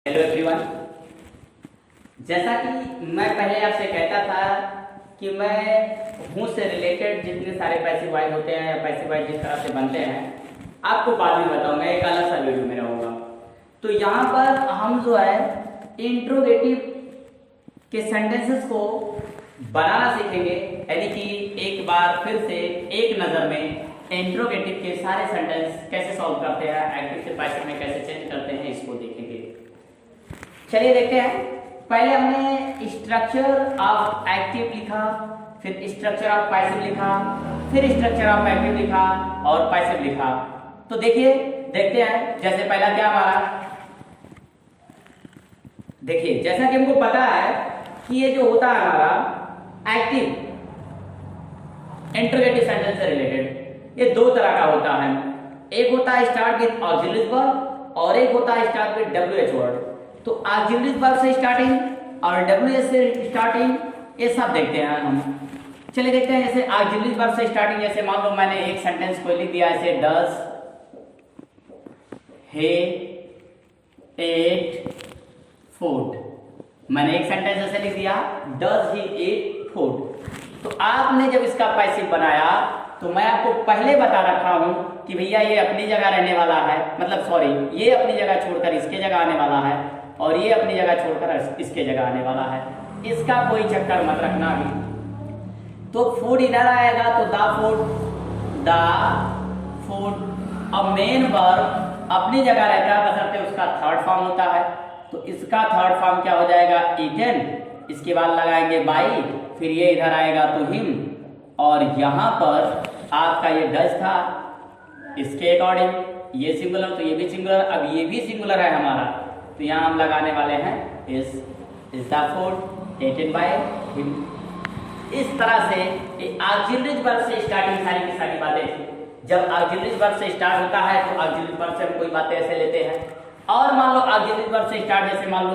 Hello everyone. जैसा कि मैं पहले आपसे कहता था कि मैं हूँ से रिलेटेड जितने सारे पैसिव वॉइस होते हैं या पैसिव वॉइस जिस तरह से बनते हैं आपको बाद में बताऊंगा, एक अलग सा वीडियो में रहूँगा। तो यहाँ पर हम जो है इंट्रोगेटिव के सेंटेंसेस को बनाना सीखेंगे, यानी कि एक बार फिर से एक नज़र में इंट्रोगेटिव के सारे सेंटेंस कैसे सॉल्व करते हैं, एक्टिव से पैसिव में कैसे चेंज करते हैं, इसको देखेंगे। चलिए देखते हैं। पहले हमने स्ट्रक्चर ऑफ एक्टिव लिखा, फिर स्ट्रक्चर ऑफ पैसिव लिखा, फिर स्ट्रक्चर ऑफ एक्टिव लिखा और पैसिव लिखा। तो देखिए देखते हैं। जैसे पहला क्या हमारा, देखिए जैसा कि हमको पता है कि ये जो होता है हमारा एक्टिव इंट्रोगेटिव सेंटेंस से रिलेटेड, ये दो तरह का होता है। एक होता है स्टार्ट विद ऑक्सिलरी वर्ब और एक होता है स्टार्ट विद डब्ल्यूएच वर्ड। तो ऑक्सिलरी वर्ब से स्टार्टिंग और डब्ल्यूएच से स्टार्टिंग, ये सब देखते हैं हम। चलिए देखते हैं। जैसे ऑक्सिलरी वर्ब से स्टार्टिंग, जैसे मान लो मैंने एक सेंटेंस को लिख दिया ऐसे, डज हे एट फूड। मैंने एक सेंटेंस ऐसे लिख दिया, डज ही एट फूड। तो आपने जब इसका पैसिव बनाया तो मैं आपको पहले बता रखा हूं कि भैया ये अपनी जगह रहने वाला है, मतलब सॉरी, ये अपनी जगह छोड़कर इसके जगह आने वाला है और ये अपनी जगह छोड़कर इसके जगह आने वाला है। इसका कोई चक्कर मत रखना अभी। तो फूड इधर आएगा तो द फूड। अब मेन वर्ब अपनी जगह रहता है, बशर्ते उसका थर्ड फॉर्म होता है। तो इसका थर्ड फॉर्म क्या हो जाएगा, ईटन। इसके बाद लगाएंगे बाई, फिर ये इधर आएगा तो हिम, और यहां पर आपका ये डज था, इसके अकॉर्डिंग ये सिंगुलर तो ये भी सिंगुलर, अब ये भी सिंगुलर है हमारा, तो यहां हम लगाने वाले हैं is the food eaten by him. इस तरह से ऑक्सिलरी वर्ब से स्टार्टिंग सारी की सारी बातें थी। जब ऑक्सिलरी वर्ब से स्टार्ट होता है तो ऑक्सिलरी वर्ब से हम कोई बातें ऐसे लेते हैं। और मान लो ऑक्सिलरी वर्ब से स्टार्ट, जैसे मान लो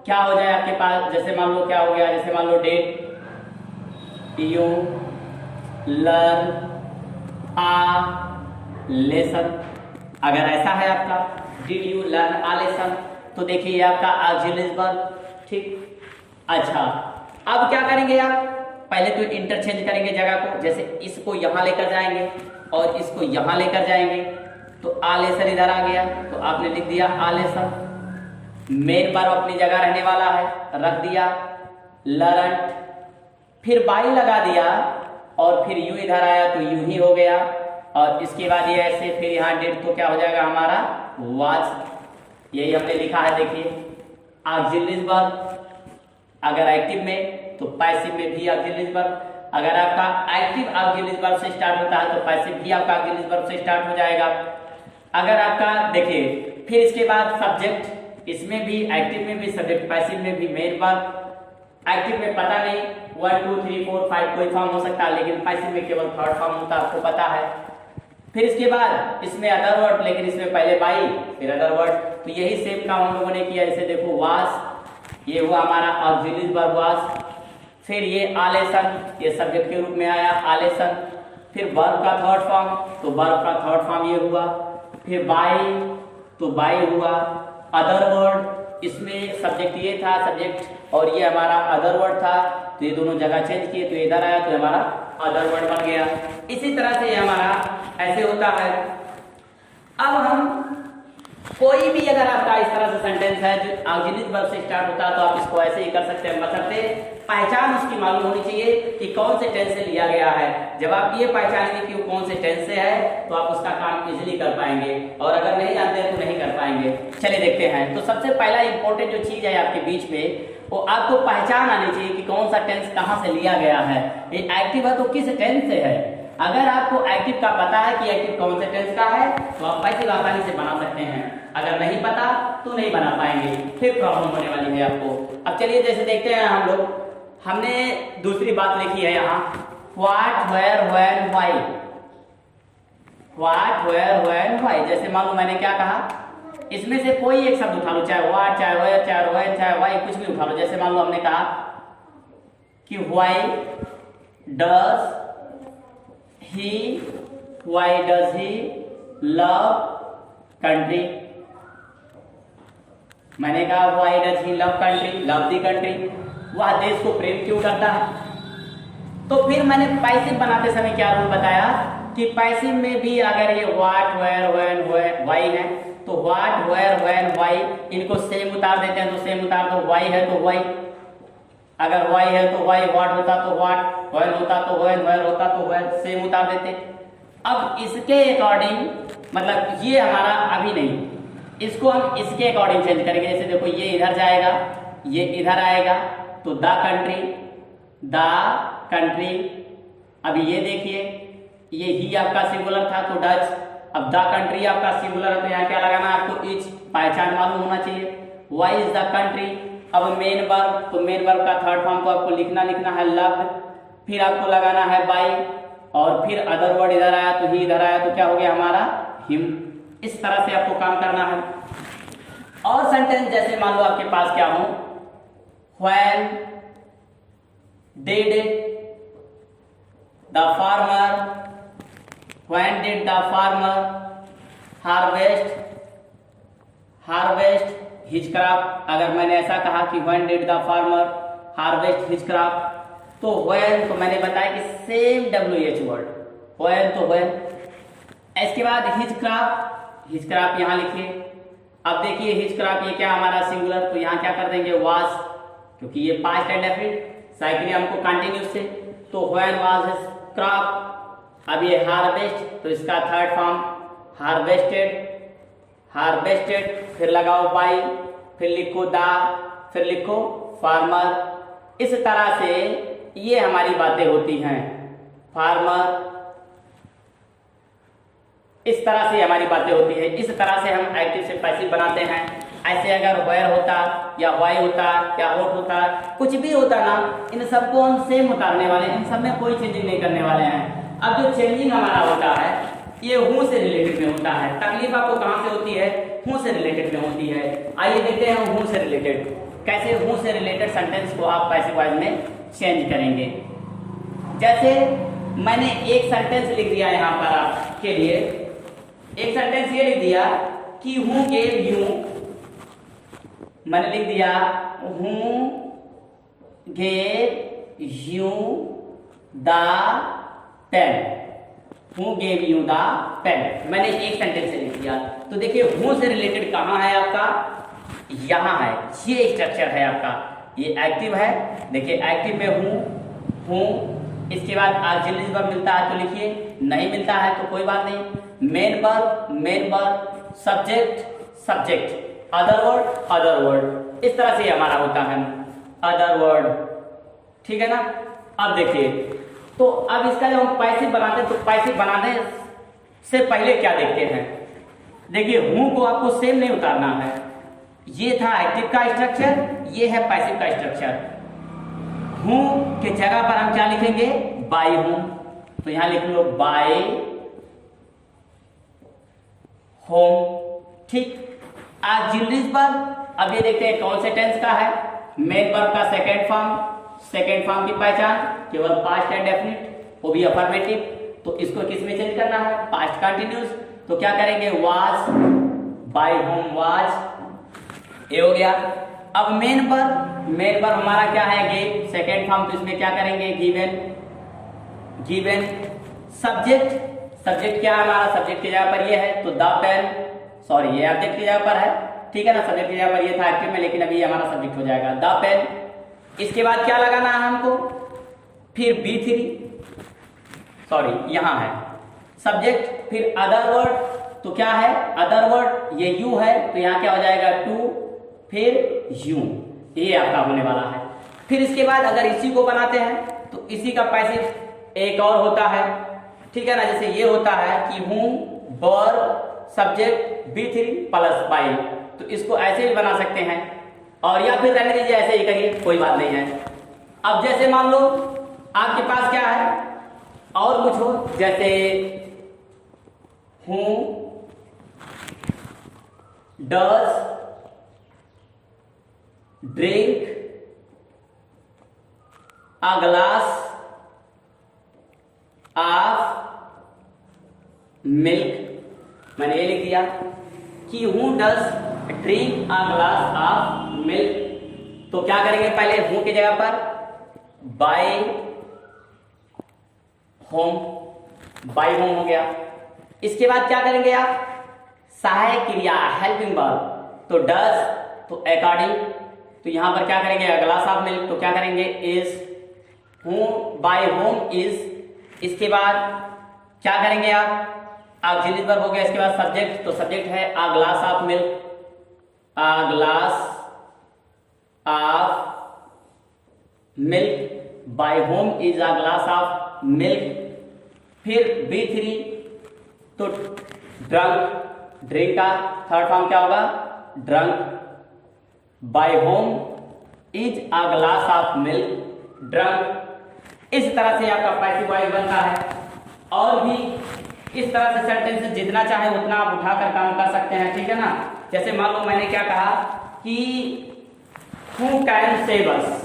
क्या हो जाए आपके पास, जैसे मान लो क्या हो गया, जैसे मान लो did you learn a lesson. अगर ऐसा है आपका did you learn a lesson, तो देखिए आपका ऑक्सिलरी वर्ब, ठीक। अच्छा, अब क्या करेंगे आप, पहले तो इंटरचेंज करेंगे जगह को। जैसे इसको यहां लेकर जाएंगे और इसको यहां लेकर जाएंगे, तो आ लेसन इधर आ गया, तो आपने लिख दिया आ लेसन। मेन वर्ब अपनी जगह रहने वाला है, रख दिया लर्न, फिर बाई लगा दिया और फिर यू इधर आया तो यू ही हो गया, और इसके बाद ये ऐसे, फिर यहाँ डेट तो क्या हो जाएगा हमारा वाज। यही हमने लिखा है। देखिए ऑक्सिलरी वर्ब अगर एक्टिव में तो पैसिव में भी ऑक्सिलरी वर्ब, अगर आपका एक्टिव ऑक्सिलरी वर्ब से स्टार्ट होता है तो पैसिव भी आपका ऑक्सिलरी वर्ब से स्टार्ट हो जाएगा। अगर आपका देखिए, फिर इसके बाद सब्जेक्ट, इसमें भी एक्टिव में भी सब्जेक्ट, पैसिव में भी मेन वर्ब। एक्टिव में पता नहीं 1 2 3 4 5 कोई फॉर्म हो सकता है, लेकिन पैसिव में केवल थर्ड फॉर्म होता है, आपको पता है। फिर इसके बाद इसमें अदर वर्ड, लेकिन इसमें पहले बाई फिर अदर वर्ड। तो यही सेम काम हम लोगों ने किया। जैसे देखो वाज, ये हुआ हमारा ऑक्सिलरी वर्ब वाज, फिर ये आलेसन, ये सब्जेक्ट के रूप में आया आलेसन, फिर वर्ब का थर्ड फॉर्म, तो वर्ब का थर्ड फॉर्म ये हुआ, फिर बाई तो बाई हुआ, अदर वर्ड, इसमें सब्जेक्ट ये था सब्जेक्ट और ये हमारा अदर वर्ड था, तो ये दोनों जगह चेंज किए, तो इधर आया तो हमारा अदर वर्ड बन गया। इसी तरह से ये हमारा ऐसे होता है। अब हम कोई भी अगर आपका इस तरह से सेंटेंस है जो ऑक्सिलरी वर्ब से स्टार्ट होता है तो आप इसको ऐसे ही कर सकते हैं, बशर्ते पहचान उसकी मालूम होनी चाहिए कि कौन से टेंस से लिया गया है। जब आप ये पहचानेंगे कि वो कौन से टेंस से है तो आप उसका काम इजीली कर पाएंगे, और अगर नहीं जानते हैं तो नहीं कर पाएंगे। चलिए देखते हैं। तो सबसे पहला इंपॉर्टेंट जो चीज है आपके बीच में, वो आपको पहचान आनी चाहिए कि कौन सा टेंस कहां से लिया गया है। ये एक्टिव है तो किस टेंस से है। अगर आपको एक्टिव का पता है कि एक्टिव कौन से टेंस का है तो आप पैसिव आसानी से बना सकते हैं। अगर नहीं पता तो नहीं बना पाएंगे, फिर प्रॉब्लम होने वाली है आपको। अब चलिए जैसे देखते हैं हम लोग, हमने दूसरी बात लिखी है यहाँ, what where when why. What where when why, जैसे मान लो मैंने क्या कहा, इसमें से कोई एक शब्द उठा लो, चाहे व्हाट, चाहे वेयर, चाहे व्हेन, चाहे व्हाई, कुछ भी उठा लो। जैसे मान लो हमने कहा कि why does he, why does he love country. मैंने कहा why does he love country, love the country, वह देश को प्रेम क्यों करता है। तो फिर मैंने पैसिव बनाते समय क्या रूल बताया कि पैसिव में भी अगर ये व्हाट, वेयर, व्हेन, व्हाई है तो व्हाट, वेयर, व्हेन, व्हाई इनको सेम उतार देते हैं, तो सेम उतार दो, व्हाई है तो व्हाई, अगर व्हाई है तो व्हाई, व्हाट होता तो व्हाट, व्हेन होता तो व्हेन, वेयर होता तो व्हेन, सेम उतार देते। अब इसके अकॉर्डिंग मतलब ये हमारा अभी नहीं, इसको हम इसके अकॉर्डिंग चेंज करेंगे। जैसे देखो ये इधर जाएगा, ये इधर आएगा, तो द कंट्री, द कंट्री। अभी ये देखिए ये ही आपका सिंगुलर था तो डच, अब द कंट्री आपका सिंगुलर है तो यहाँ क्या लगाना है आपको, इच, पहचान मालूम होना चाहिए। व्हाई इज द कंट्री, अब मेन वर्ब, तो मेन वर्ब का थर्ड फॉर्म को आपको लिखना है लव्ड, फिर आपको लगाना है बाई, और फिर अदर वर्ड इधर आया तो ही इधर आया तो क्या हो गया हमारा हिम। इस तरह से आपको काम करना है। और सेंटेंस जैसे मान लो आपके पास क्या हो, when did the farmer, when did the farmer harvest, harvest his crop. अगर मैंने ऐसा कहा कि when did the farmer harvest his crop, तो व्हेन तो मैंने बताया कि सेम WH वर्ड, व्हेन तो व्हेन। इसके बाद हिज क्रॉप, हिज क्रॉप यहाँ लिखिए। अब देखिए हिज क्रॉप ये क्या हमारा सिंगुलर, तो यहाँ क्या कर देंगे वाज, क्योंकि ये पास्ट है डेफिनिट साइकिल हमको कंटिन्यूस से, तो व्हेन वाज हिज क्रॉप। अब ये हार्वेस्ट तो इसका थर्ड फॉर्म हार्वेस्टेड, हार्वेस्टेड, फिर लगाओ बाई, फिर लिखो दा, फिर लिखो फार्मर। इस तरह से ये हमारी बातें होती हैं, फार्मर, इस तरह से हमारी बातें होती है। इस तरह से हम एक्टिव से पैसिव बनाते हैं। ऐसे अगर वेयर होता या वाई होता या होट होता, कुछ भी होता ना, इन सबको हम सेम उतारने वाले हैं, इन सब में कोई चेंजिंग नहीं करने वाले हैं। अब जो चेंजिंग हमारा होता है ये हूं से रिलेटेड में होता है। तकलीफ आपको कहां से होती है, हूं से रिलेटेड में होती है। आइए देखते हैं हूं से रिलेटेड, कैसे हूं से रिलेटेड सेंटेंस को आप पैसिव वॉइस में चेंज करेंगे। जैसे मैंने एक सेंटेंस लिख दिया यहाँ पर आपके लिए, एक सेंटेंस ये लिख दिया कि हूं गेव यू, मैंने लिख दिया हूं गेव यू द पेन, हूं गेव यू द पेन, मैंने एक सेंटेंस से लिख दिया। तो देखिए हूं से रिलेटेड कहां है आपका, यहां है, ये स्ट्रक्चर है आपका, ये एक्टिव है। देखिए एक्टिव में हूं, इसके बाद ऑक्सिलरी वर्ब मिलता है तो लिखिए, नहीं मिलता है तो कोई बात नहीं। Main verb, subject, other word, इस तरह से हमारा होता है अदर वर्ड, ठीक है ना। अब देखिए, तो अब इसका जब हम पैसिव बनाते हैं तो पैसिव बनाने से पहले क्या देखते हैं, देखिए हूं को आपको सेम नहीं उतारना है। ये था एक्टिव का स्ट्रक्चर, ये है पैसिव का स्ट्रक्चर। हूं के जगह पर हम क्या लिखेंगे, बाय हूं, तो यहां लिख लो बाय होम, ठीक। ऑक्सिलरीज वर्ब, अब ये देखते हैं कौन से टेंस का है, मेन वर्ब का सेकेंड फॉर्म की पहचान केवल पास्ट एंड डेफिनिट, वो भी अफर्मेटिव, तो इसको किस में चेंज करना है, पास्ट कंटिन्यूस, तो क्या करेंगे वाज, बाय होम वाज, ये हो गया। अब मेन वर्ब हमारा क्या है गिव, सेकेंड फॉर्म, तो इसमें क्या करेंगे गिवन। सब्जेक्ट क्या है हमारा, सब्जेक्ट की जगह पर ये है तो द पेन, सॉरी ये ऑब्जेक्ट की जगह पर है, ठीक है ना, सब्जेक्ट की जगह पर ये था एक्टिव में, लेकिन अभी ये हमारा सब्जेक्ट हो जाएगा द पेन। इसके बाद क्या लगाना है हमको, फिर B3, सॉरी यहाँ है सब्जेक्ट, फिर अदर वर्ड, तो क्या है अदर वर्ड, ये यू है तो यहाँ क्या हो जाएगा टू, फिर यू, ये आपका होने वाला है। फिर इसके बाद अगर इसी को बनाते हैं तो इसी का पैसिव एक और होता है, ठीक है ना, जैसे ये होता है कि हूं verb subject B3 plus by, तो इसको ऐसे भी बना सकते हैं, और या फिर रहने दीजिए ऐसे ही करिए, कोई बात नहीं है। अब जैसे मान लो आपके पास क्या है और कुछ हो, जैसे हूं does drink a glass of milk, मैंने ये लिख दिया कि हूं does drink a glass of milk. तो क्या करेंगे, पहले हूं की जगह पर बाय होम, बाय होम हो गया। इसके बाद क्या करेंगे आप, सहायक क्रिया हेल्पिंग वर्ब, तो डज, तो अकॉर्डिंग, तो यहां पर क्या करेंगे, अ ग्लास ऑफ मिल्क, तो क्या करेंगे इज, हूं बाय होम इज। इसके बाद क्या करेंगे आप, ऑक्सिलरी वर्ब हो गया। इसके बाद सब्जेक्ट, तो सब्जेक्ट है a glass of milk, a glass of milk, by whom is a glass of milk. फिर B3 तो ड्रंक, ड्रिंक का थर्ड फॉर्म क्या होगा, drunk, by whom is a glass of milk, drunk. इस तरह से आपका पैसिव वॉइस बनता है। और भी इस तरह से सेंटेंस जितना चाहे उतना आप उठाकर काम कर सकते हैं, ठीक है ना। जैसे मान लो मैंने क्या कहा कि हु कैन सेव अस,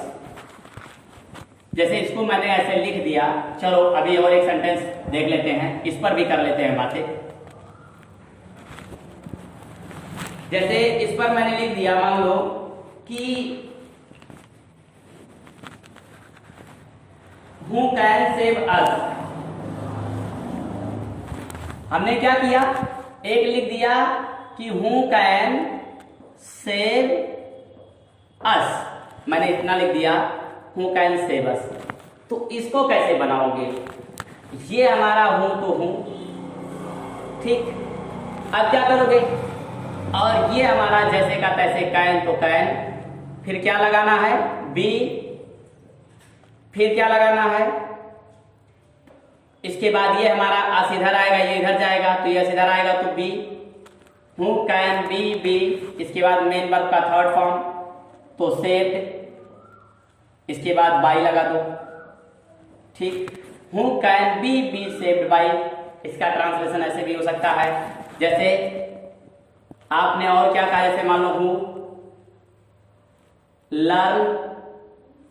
जैसे इसको मैंने ऐसे लिख दिया। चलो अभी और एक सेंटेंस देख लेते हैं, इस पर भी कर लेते हैं बातें। जैसे इस पर मैंने लिख दिया, मान लो कि हु कैन सेव अस। हमने क्या किया, एक लिख दिया कि हु कैन सेव अस, मैंने इतना लिख दिया हु कैन सेव अस। तो इसको कैसे बनाओगे, ये हमारा हूं तो हूं, ठीक। अब क्या करोगे, और ये हमारा जैसे का तैसे कैन तो कैन, फिर क्या लगाना है बी, फिर क्या लगाना है, इसके बाद ये हमारा अस इधर आएगा, ये इधर जाएगा, तो ये इधर आएगा तो be, who can be be. इसके बाद मेन वर्ब का थर्ड फॉर्म तो सेव्ड, इसके बाद बाई लगा दो, ठीक। Who can be saved by, इसका ट्रांसलेशन ऐसे भी हो सकता है। जैसे आपने और क्या कहा, जैसे मान लो हु लर्न,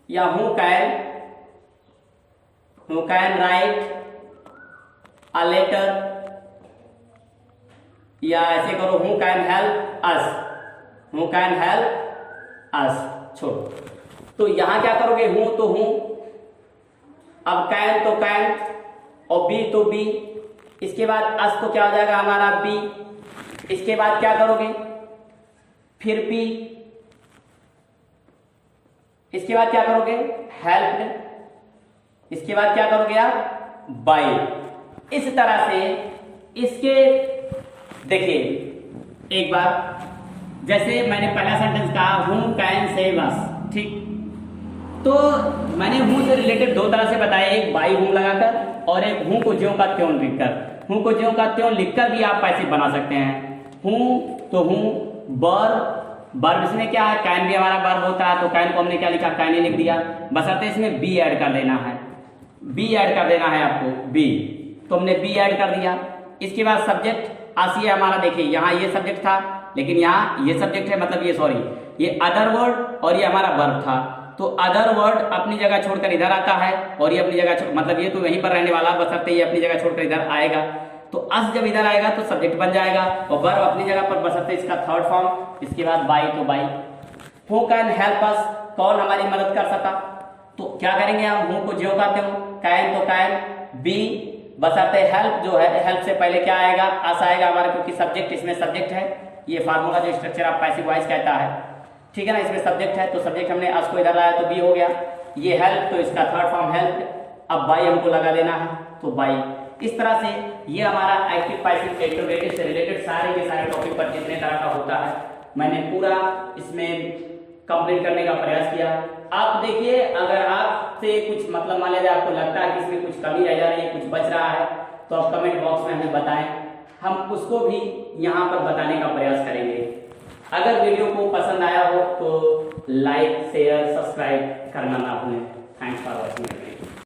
या who can write a letter, या ऐसे करो who can help us, who can help us, छोड़ो। तो यहां क्या करोगे, हूं तो हूं, अब कैन तो कैन, और बी तो बी। इसके बाद अस तो क्या हो जाएगा हमारा बी। इसके बाद क्या करोगे, फिर बी। इसके बाद क्या करोगे, हेल्प। इसके बाद क्या करोगे आप, बाय। इस तरह से इसके देखिए एक बार, जैसे मैंने पहला सेंटेंस कहा हु कैन सेव अस, ठीक। तो मैंने हूं से रिलेटेड दो तरह से बताया, एक बाई हूं लगाकर और एक हूं को ज्यों का त्यों लिखकर। हूं को ज्यों का त्यों लिखकर भी आप पैसिव बना सकते हैं। हूं तो हूं, वर्ब इसमें क्या है, कैन भी हमारा वर्ब होता है, तो कैन को हमने क्या लिखा, कैन ही लिख दिया, बशर्ते इसमें बी ऐड कर देना है, बी ऐड कर देना है आपको, बी, तो हमने बी ऐड कर दिया। इसके बाद सब्जेक्ट आसिए हमारा, देखिए यहाँ ये सब्जेक्ट था, लेकिन यहाँ ये सब्जेक्ट है, मतलब ये सॉरी ये अदर वर्ड और ये हमारा वर्ब था। तो अदर वर्ड अपनी जगह छोड़कर इधर आता है, और ये अपनी जगह मतलब ये तो वहीं पर रहने वाला, बशर्ते ये अपनी जगह छोड़कर इधर आएगा। तो अस जब इधर आएगा तो सब्जेक्ट बन जाएगा, और वर्ब अपनी जगह पर बशर्ते इसका थर्ड फॉर्म। इसके बाद बाई तो बाई। हु कैन हेल्प अस, कौन हमारी मदद कर सका, तो क्या करेंगे हम, हु को ज्यों का त्यों, कैन तो कैन, बी बशर्ते हेल्प जो है, हेल्प से पहले क्या आएगा, अस आएगा हमारा, क्योंकि सब्जेक्ट इसमें सब्जेक्ट है। ये फार्मूला जो स्ट्रक्चर आप पैसिव वॉइस कहता है, ठीक है ना, इसमें सब्जेक्ट है, तो सब्जेक्ट हमने अस को इधर लाया तो बी हो गया। ये हेल्प, तो इसका थर्ड फॉर्म हेल्प। अब बाई हमको लगा देना है, तो बाई। इस तरह से ये हमारा एक्टिव पैसिव इंटरोगेटिव से रिलेटेड सारे के सारे टॉपिक पर जितने तरह का होता है मैंने पूरा इसमें कंप्लीट करने का प्रयास किया। आप देखिए, अगर आपसे कुछ मतलब मान लीजिए आपको लगता है कि इसमें कुछ कमी रह जा रही है, कुछ बच रहा है, तो आप कमेंट बॉक्स में हमें बताएं, हम उसको भी यहाँ पर बताने का प्रयास करेंगे। अगर वीडियो को पसंद आया हो तो लाइक शेयर सब्सक्राइब करना ना भूलें। Thanks for watching.